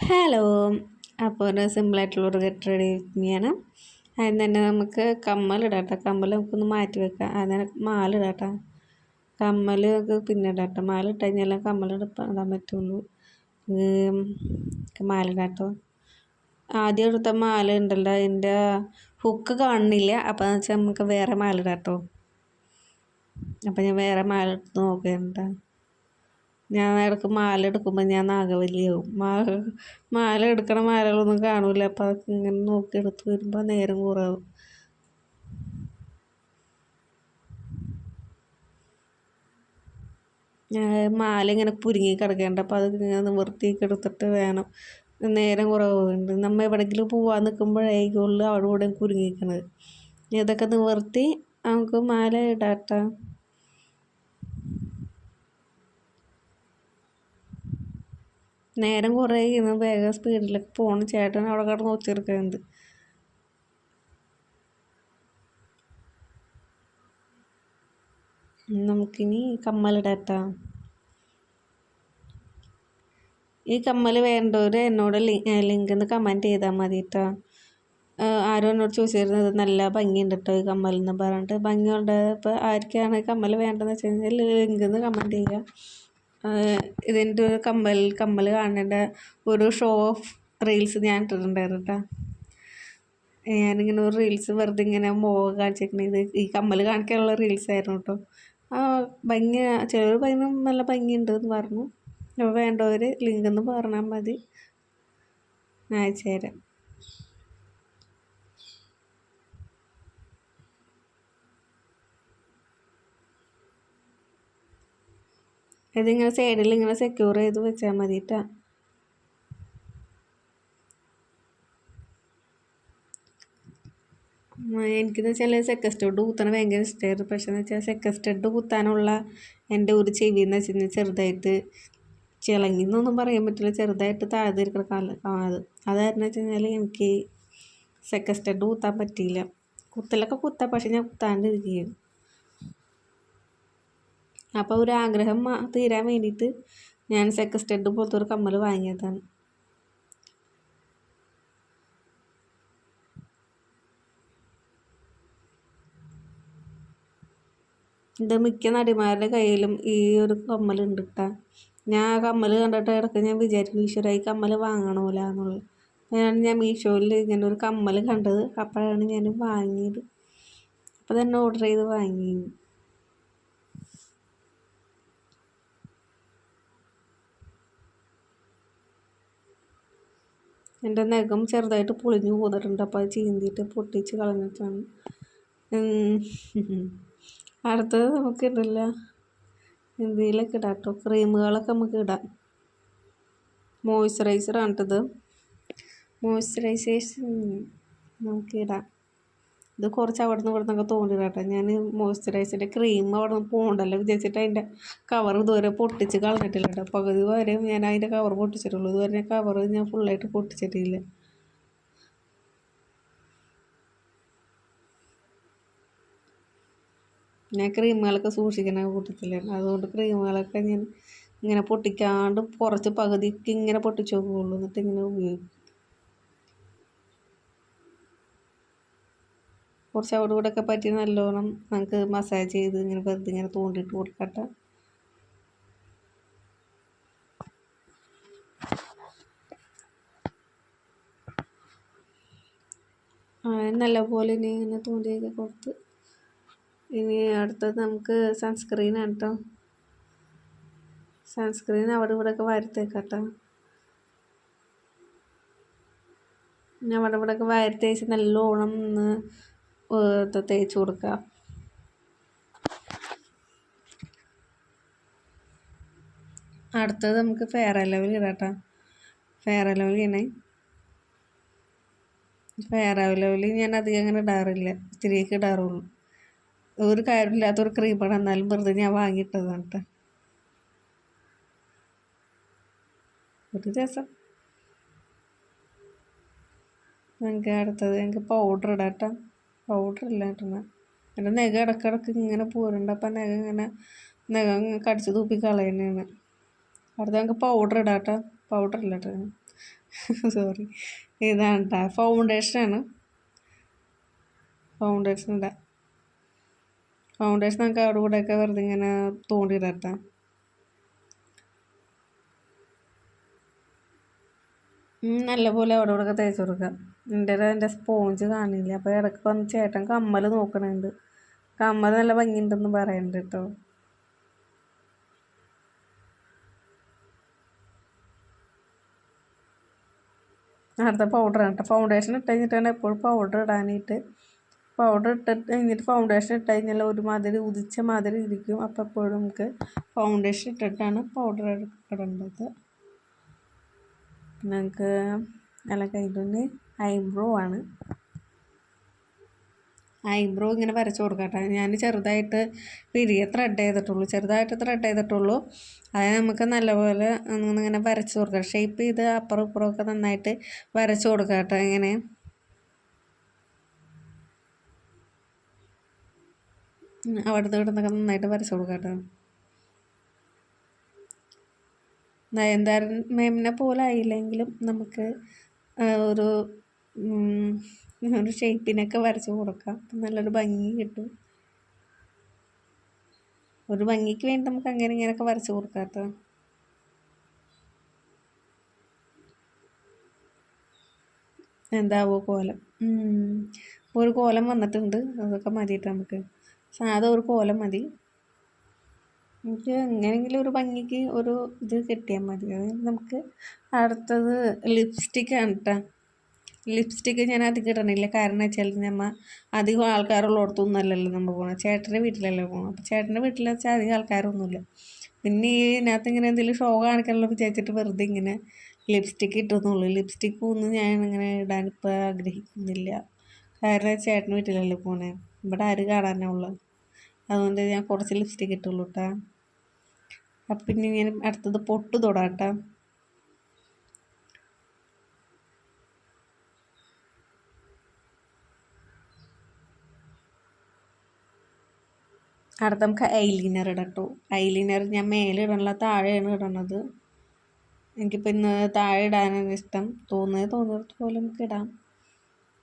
Hello. അപ്പോൾ ഒരു സിമ്പിളായിട്ടുള്ളൊരു ഗെറ്റ് റെഡി ചെയ്യണം. അതിന് തന്നെ നമുക്ക് കമ്മലിടാം കേട്ടോ. കമ്മൽ നമുക്കൊന്ന് മാറ്റി വെക്കാം. അതിന് മാലിടാം കേട്ടോ. കമ്മൽ പിന്നെ ഇടാം കേട്ടോ. മാലിട്ട് കഴിഞ്ഞാൽ ഇടാൻ പറ്റുള്ളൂ. മാലിടാം കേട്ടോ. ആദ്യം എടുത്ത മാല ഉണ്ടല്ലോ, അതിൻ്റെ ഹുക്ക് കാണുന്നില്ല. അപ്പോൾ എന്ന് വെച്ചാൽ നമുക്ക് വേറെ മാലിടാം കേട്ടോ. അപ്പോൾ ഞാൻ വേറെ മാല എടുത്ത് നോക്കുന്നുണ്ട്. ഞാൻ ഇടയ്ക്ക് മാല എടുക്കുമ്പോൾ ഞാൻ നാഗവല്ലിയാവും. മാല എടുക്കണ മാലകളൊന്നും കാണൂല. അപ്പം അതൊക്കെ ഇങ്ങനെ നോക്കി എടുത്ത് വരുമ്പോൾ നേരം കുറവും. മാല ഇങ്ങനെ കുരുങ്ങി കിടക്കേണ്ട. അപ്പോൾ അത് ഇങ്ങനെ നിവർത്തിയൊക്കെ എടുത്തിട്ട് വേണം. നേരം കുറവുണ്ട്. നമ്മൾ എവിടെയെങ്കിലും പോവാൻ നിൽക്കുമ്പോഴായിരിക്കും അവിടെ ഇവിടെ കുരുങ്ങിയിരിക്കണത്. ഇതൊക്കെ നിവർത്തി നമുക്ക് മാല ഇടാട്ടോ. നേരം കുറേ ഇന്ന് വേഗം സ്പീഡിലൊക്കെ പോകണം. ചേട്ടൻ അവിടെ കിടന്ന് ഒച്ചെടുക്കുന്നുണ്ട്. നമുക്കിനി കമ്മലിടാട്ടോ. ഈ കമ്മൽ വേണ്ടവർ എന്നോട് ലിങ്ക് ഒന്ന് കമൻറ്റ് ചെയ്താൽ മതി കേട്ടോ. ആരും എന്നോട് ചോദിച്ചിരുന്നത് നല്ല ഭംഗിയുണ്ട് കേട്ടോ ഈ കമ്മലെന്ന് പറഞ്ഞിട്ട്. ഭംഗിയുണ്ട്. ഇപ്പോൾ ആർക്കാണ് കമ്മൽ വേണ്ടതെന്ന് വെച്ച് കഴിഞ്ഞാൽ ലിങ്ക് ഒന്ന് കമൻറ്റ് ചെയ്യുക. ഇതിൻ്റെ ഒരു കമ്മൽ കാണേണ്ട ഒരു ഷോ ഓഫ് റീൽസ് ഞാൻ ഇട്ടിട്ടുണ്ടായിരുന്നു കേട്ടോ. ഞാനിങ്ങനെ ഒരു റീൽസ് വെറുതെ ഇങ്ങനെ മുഖം കാണിച്ചിരിക്കുന്നത് ഈ കമ്മൽ കാണിക്കാനുള്ള റീൽസ് ആയിരുന്നു കേട്ടോ. ഭംഗി ചിലർ പറയുന്നു നല്ല ഭംഗിയുണ്ട് എന്ന് പറഞ്ഞു. അപ്പോൾ വേണ്ടവർ ലിങ്ക് ഒന്ന് പറഞ്ഞാൽ മതി, അയച്ചു തരാം. ഇതിങ്ങനെ സൈഡിൽ ഇങ്ങനെ സെക്യൂർ ചെയ്ത് വെച്ചാൽ മതി കേട്ടോ. എനിക്കെന്ന് വെച്ചാൽ സെക്കൻഡ് സ്റ്റഡ് കുത്താൻ ഭയങ്കര ഇഷ്ടമായിരുന്നു. പക്ഷേ എന്ന് വെച്ചാൽ സെക്കൻഡ് സ്റ്റഡ് കുത്താനുള്ള എൻ്റെ ഒരു ചെവി എന്ന് വെച്ച് കഴിഞ്ഞാൽ ചെറുതായിട്ട് ചിളങ്ങിന്നൊന്നും പറയാൻ പറ്റില്ല, ചെറുതായിട്ട് താഴ്ന്നിരിക്കുന്ന അതായിരുന്നു വെച്ച് കഴിഞ്ഞാൽ എനിക്ക് സെക്കൻഡ് സ്റ്റഡ് കുത്താൻ പറ്റിയില്ല. കുത്തലൊക്കെ കുത്താം, പക്ഷെ ഞാൻ കുത്താണ്ടിരിക്കുകയും. അപ്പോൾ ഒരു ആഗ്രഹം തീരാൻ വേണ്ടിയിട്ട് ഞാൻ സെക്കൻഡ് സ്റ്റഡ് പോലത്തെ ഒരു കമ്മൽ വാങ്ങിയതാണ്. ഇത് മിക്ക നടിമാരുടെ കയ്യിലും ഈ ഒരു കമ്മലുണ്ട് കേട്ടോ. ഞാൻ ആ കമ്മൽ കണ്ടിട്ട് ഇടയ്ക്ക് ഞാൻ വിചാരിക്കും ഈശ്വര ഈ കമ്മൽ വാങ്ങണമല്ല എന്നുള്ളത്. ഞാൻ മീഷോയിൽ ഇങ്ങനെ ഒരു കമ്മൽ കണ്ടത്. അപ്പോഴാണ് ഞാൻ വാങ്ങിയത്. അപ്പോൾ തന്നെ ഓർഡർ ചെയ്ത് വാങ്ങി. എൻ്റെ നഖം ചെറുതായിട്ട് പൊളിഞ്ഞു പോന്നിട്ടുണ്ട്. അപ്പോൾ അത് ചീന്തിയിട്ട് പൊട്ടിച്ച് കളഞ്ഞിട്ടാണ്. അടുത്തത് നമുക്ക് ഇടില്ല, എന്തെങ്കിലുമൊക്കെ ഇടാം കേട്ടോ. ക്രീമുകളൊക്കെ നമുക്ക് ഇടാം. മോയ്സ്ചറൈസർ ആണിട്ടത്. മോയ്സ്ചറൈസേഷൻ നമുക്ക് ഇടാം. ഇത് കുറച്ച് അവിടെ നിന്ന് ഇവിടെ നിന്നൊക്കെ തോന്നിയിടാം കേട്ടോ. ഞാൻ മോയ്സ്ചറൈസറിൻ്റെ ക്രീം അവിടെ നിന്ന് പോകണ്ടല്ലോ വിചാരിച്ചിട്ട് അതിൻ്റെ കവർ ഇതുവരെ പൊട്ടിച്ച് കളഞ്ഞിട്ടില്ല കേട്ടോ. പകുതി വരെ ഞാൻ അതിൻ്റെ കവർ പൊട്ടിച്ചിട്ടുള്ളൂ. ഇതുവരെ കവർ ഞാൻ ഫുള്ളായിട്ട് പൊട്ടിച്ചിട്ടില്ല. ഞാൻ ക്രീമുകളൊക്കെ സൂക്ഷിക്കുന്ന കൂട്ടത്തിലാണ്. അതുകൊണ്ട് ക്രീമുകളൊക്കെ ഞാൻ ഇങ്ങനെ പൊട്ടിക്കാണ്ട് കുറച്ച് പകുതിക്ക് ഇങ്ങനെ പൊട്ടിച്ച് നോക്കുകയുള്ളൂ. എന്നിട്ട് ഇങ്ങനെ ഉപയോഗിക്കും. കുറച്ച് അവിടെ കൂടെ ഒക്കെ പറ്റി നല്ലോണം നമുക്ക് മസാജ് ചെയ്ത് ഇങ്ങനെ വെറുതെ ഇങ്ങനെ തോണ്ടിയിട്ട് കൊടുക്കട്ടെ. നല്ലപോലെ ഇനി ഇങ്ങനെ തോണ്ടിയൊക്കെ കൊടുത്ത് ഇനി അടുത്തത് നമുക്ക് സൺസ്ക്രീനാണ് കേട്ടോ. സൺസ്ക്രീൻ അവിടെ ഇവിടെ ഒക്കെ വാരിത്തേക്കാട്ടോ. ഞാൻ അവിടെ ഇവിടെ ഒക്കെ വാരി തേച്ച് നല്ലോണം ഒന്ന് തേച്ച് കൊടുക്കുക. അടുത്തത് നമുക്ക് ഫെയർ ലവ്ലി ഇടാട്ടോ. ഫെയർ ലവ്ലി ആണ്. ഫെയർ ലവ്ലി ഞാൻ അധികം അങ്ങനെ ഇടാറില്ല, ഇത്തിരിയൊക്കെ ഇടാറുള്ളൂ. ഒരു കാര്യമില്ലാത്തൊരു ക്രീമാണ്, എന്നാലും വെറുതെ ഞാൻ വാങ്ങിയിട്ടതാണ് കേട്ടോ. ഒരു രസം. എനിക്ക് അടുത്തത് എനിക്ക് പൗഡർ ഇടാം കേട്ടോ. പൗഡർ ഇല്ല കേട്ടോ. എൻ്റെ നഖം ഇടയ്ക്കിടയ്ക്ക് ഇങ്ങനെ പോരുന്നുണ്ട്. അപ്പം നഖം കടിച്ച് തൂപ്പി കളയുന്നതാണ്. അടുത്ത നമുക്ക് പൗഡർ ഇടാം കേട്ടോ. പൗഡർ ഇല്ല കേട്ടോ. സോറി. ഇതാണ് കേട്ടോ ഫൗണ്ടേഷനാണ്. ഫൗണ്ടേഷൻ ഇടാം. ഫൗണ്ടേഷൻ നമുക്ക് അവിടെ കൂടെയൊക്കെ വെറുതെ ഇങ്ങനെ തോണ്ടിയിടട്ടാ. നല്ലപോലെ അവിടെ ഇവിടെയൊക്കെ തേച്ച് കൊടുക്കാം. എൻ്റെ സ്പോഞ്ച് കാണില്ല, അപ്പോൾ ഇടയ്ക്ക് വന്ന് ചേട്ടൻ കമ്മൽ നോക്കണുണ്ട്. കമ്മൽ നല്ല ഭംഗിയുണ്ടെന്ന് പറയുന്നുണ്ട് കേട്ടോ. അടുത്ത പൗഡറാണ് കേട്ടോ. ഫൗണ്ടേഷൻ ഇട്ട് കഴിഞ്ഞിട്ടാണ് എപ്പോഴും പൗഡർ ഇടാനായിട്ട്. പൗഡർ ഇട്ടിട്ട് കഴിഞ്ഞിട്ട് ഫൗണ്ടേഷൻ ഇട്ട് കഴിഞ്ഞാൽ ഒരുമാതിരി ഉദിച്ച മാതിരി ഇരിക്കും. അപ്പോൾ എപ്പോഴും നമുക്ക് ഫൗണ്ടേഷൻ ഇട്ടിട്ടാണ് പൗഡർ ഇടേണ്ടത്. നമുക്ക് നല്ല കഴിഞ്ഞ് ഐബ്രോ ആണ്. ഐബ്രോ ഇങ്ങനെ വരച്ച് കൊടുക്കട്ടെ. ഞാൻ ചെറുതായിട്ട് ചെറുതായിട്ട് ത്രെഡ് ചെയ്തിട്ടുള്ളൂ. അത് നമുക്ക് നല്ലപോലെ ഇങ്ങനെ വരച്ച് കൊടുക്കാം. ഷേപ്പ് ചെയ്ത് അപ്പുറം ഇപ്പുറമൊക്കെ നന്നായിട്ട് വരച്ച് കൊടുക്കട്ടെ. ഇങ്ങനെ അവിടുന്ന് ഇവിടുന്നൊക്കെ നന്നായിട്ട് വരച്ച് കൊടുക്കട്ടെ. നയൻതാര മേമിനെ പോലെ ആയില്ലെങ്കിലും നമുക്ക് ഒരു ഷേപ്പിനൊക്കെ വരച്ച് കൊടുക്കാം. നല്ലൊരു ഭംഗി കിട്ടും. ഒരു ഭംഗിക്ക് വേണ്ടി നമുക്ക് അങ്ങനെ ഇങ്ങനെയൊക്കെ വരച്ച് കൊടുക്കാം കേട്ടോ. എന്താവോ കോലം. ഒരു കോലം വന്നിട്ടുണ്ട്. അതൊക്കെ മതിയിട്ട് നമുക്ക് സാധാ ഒരു കോലം മതി. നമുക്ക് എങ്ങനെയെങ്കിലും ഒരു ഭംഗിക്ക് ഒരു ഇത് കിട്ടിയാൽ മതി. അത് നമുക്ക് അടുത്തത് ലിപ്സ്റ്റിക്കാണ് കേട്ടോ. ലിപ്സ്റ്റിക്ക് ഞാൻ അധികം ഇടണില്ല. കാരണം വെച്ചാൽ നമ്മൾ അധികം ആൾക്കാരുള്ളിടത്തൊന്നും അല്ലല്ലോ നമ്മൾ പോകണം. ചേട്ടൻ്റെ വീട്ടിലല്ലേ പോകണം. അപ്പോൾ ചേട്ടൻ്റെ വീട്ടിൽ വെച്ചാൽ അധികം ആൾക്കാരൊന്നുമില്ല. പിന്നെ ഇതിനകത്ത് ഇങ്ങനെ എന്തെങ്കിലും ഷോ കാണിക്കാനുള്ള വിചാരിച്ചിട്ട് വെറുതെ ഇങ്ങനെ ലിപ്സ്റ്റിക്ക് ഇട്ടുന്നുള്ളൂ. ലിപ്സ്റ്റിക്ക് ഒന്നും ഞാൻ ഇങ്ങനെ ഇടാനിപ്പോൾ ആഗ്രഹിക്കുന്നില്ല. കാരണം ചേട്ടൻ്റെ വീട്ടിലല്ലേ പോണേ. ഇവിടെ ആര് കാണാനാണ് ഉള്ളത്. അതുകൊണ്ട് ഞാൻ കുറച്ച് ലിപ്സ്റ്റിക്ക് ഇട്ടുള്ളൂ കേട്ടോ. അപ്പം പിന്നെ ഞാൻ അടുത്തത് പൊട്ട് തൊടാം കേട്ടോ. അടുത്ത നമുക്ക് ഐലൈനർ ഇടാം കേട്ടോ. ഐലൈനർ ഞാൻ മേലെ ഇടണില്ല, താഴെയാണ് ഇടണത്. എനിക്കിപ്പോൾ ഇന്ന് താഴെ ഇടാനാണ് ഇഷ്ടം. തോന്നുന്നത് പോലെ നമുക്ക് ഇടാം.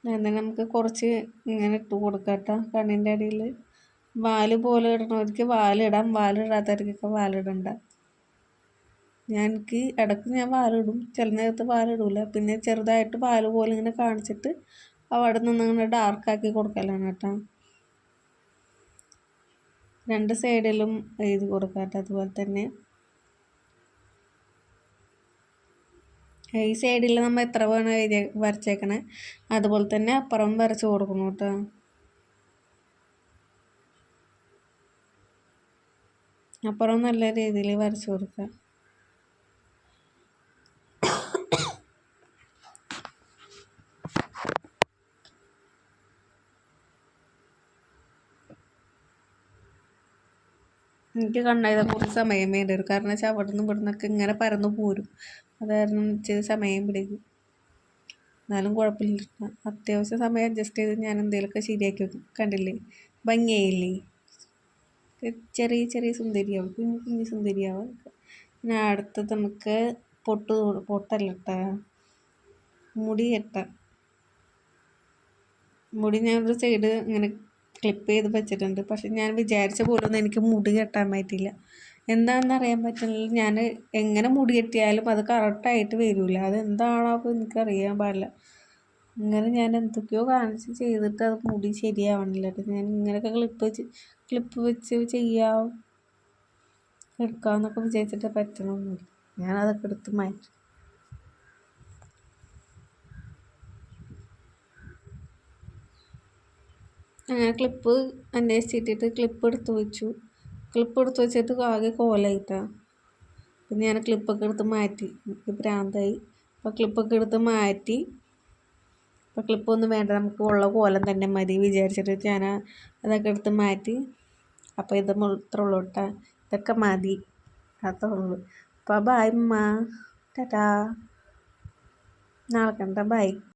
എന്നാൽ നമുക്ക് കുറച്ച് ഇങ്ങനെ ഇട്ട് കൊടുക്കാം കേട്ടോ കണ്ണിൻ്റെ അടിയിൽ. വാല് പോലെ ഇടണവർക്ക് വാലിടാം, വാലിടാത്തവർക്കൊക്കെ വാലിടണ്ട. എനിക്ക് ഇടയ്ക്ക് ഞാൻ വാലിടും, ചില നേരത്ത് വാലിടൂല. പിന്നെ ചെറുതായിട്ട് വാല് പോലെ ഇങ്ങനെ കാണിച്ചിട്ട് അവിടെ നിന്ന് ഇങ്ങനെ ഡാർക്കാക്കി കൊടുക്കലാണ് കേട്ടോ. രണ്ട് സൈഡിലും എഴുതി കൊടുക്കാം കേട്ടോ. അതുപോലെ തന്നെ ഈ സൈഡിൽ നമ്മൾ എത്ര വേണം വരച്ചേക്കണേ അതുപോലെ തന്നെ അപ്പുറം വരച്ച് കൊടുക്കണം കേട്ടോ. അപ്പുറം നല്ല രീതിയിൽ വരച്ച് കൊടുക്കുക. എനിക്ക് കണ്ണെഴുതാൻ കുറച്ച് സമയം വേണ്ടി വരും. കാരണം വെച്ചാൽ അവിടെ നിന്ന് ഇവിടെ നിന്നൊക്കെ ഇങ്ങനെ പരന്നു പോരും. അത് കാരണം ഇച്ചിരി സമയം പിടിക്കും. എന്നാലും കുഴപ്പമില്ല. അത്യാവശ്യം സമയം അഡ്ജസ്റ്റ് ചെയ്ത് ഞാൻ എന്തെങ്കിലുമൊക്കെ ശരിയാക്കി വെക്കും. കണ്ടില്ലേ, ഭംഗിയായില്ലേ? ചെറിയ ചെറിയ സുന്ദരിയാവും, കുഞ്ഞു കുഞ്ഞു സുന്ദരിയാവും. പിന്നെ അടുത്തത് നമുക്ക് പൊട്ടല്ല കേട്ടോ, മുടി കെട്ടാം. മുടി ഞാനൊരു സൈഡ് ഇങ്ങനെ ക്ലിപ്പ് ചെയ്ത് വെച്ചിട്ടുണ്ട്. പക്ഷെ ഞാൻ വിചാരിച്ച പോലെ ഒന്നും എനിക്ക് മുടി കെട്ടാൻ പറ്റില്ല. എന്താണെന്ന് അറിയാൻ പറ്റില്ല. ഞാൻ എങ്ങനെ മുടി കെട്ടിയാലും അത് കറക്റ്റായിട്ട് വരില്ല. അതെന്താണോ അപ്പോൾ എനിക്കറിയാൻ പാടില്ല. ഇങ്ങനെ ഞാൻ എന്തൊക്കെയോ കാണിച്ച് ചെയ്തിട്ട് അത് മുടി ശരിയാവണില്ല. ഞാൻ ഇങ്ങനെയൊക്കെ ക്ലിപ്പ് വെച്ച് ചെയ്യാം എടുക്കാമെന്നൊക്കെ വിചാരിച്ചിട്ട് പറ്റണമൊന്നുമില്ല. ഞാനതൊക്കെ എടുത്ത് മാറ്റി. അങ്ങനെ ക്ലിപ്പ് അന്വേഷിച്ചിട്ടിട്ട് ക്ലിപ്പ് എടുത്ത് വെച്ചു. ക്ലിപ്പ് എടുത്ത് വെച്ചിട്ട് ആകെ കോലായിട്ടാണ്. പിന്നെ ഞാൻ ക്ലിപ്പൊക്കെ എടുത്ത് മാറ്റി. എനിക്ക് ഭ്രാന്തായി. അപ്പോൾ ക്ലിപ്പൊക്കെ എടുത്ത് മാറ്റി. അപ്പോൾ ക്ലിപ്പൊന്നും വേണ്ട, നമുക്ക് ഉള്ള കോലം തന്നെ മതി വിചാരിച്ചിട്ട് ഞാൻ അതൊക്കെ എടുത്ത് മാറ്റി. അപ്പോൾ ഇത് മാത്രമേ ഉള്ളൂ കേട്ടോ. ഇതൊക്കെ മതി, അത്രേ ഉള്ളൂ. അപ്പോൾ ബൈ അമ്മ, ടാറ്റാ. നാളെ കണ്ട ബൈ.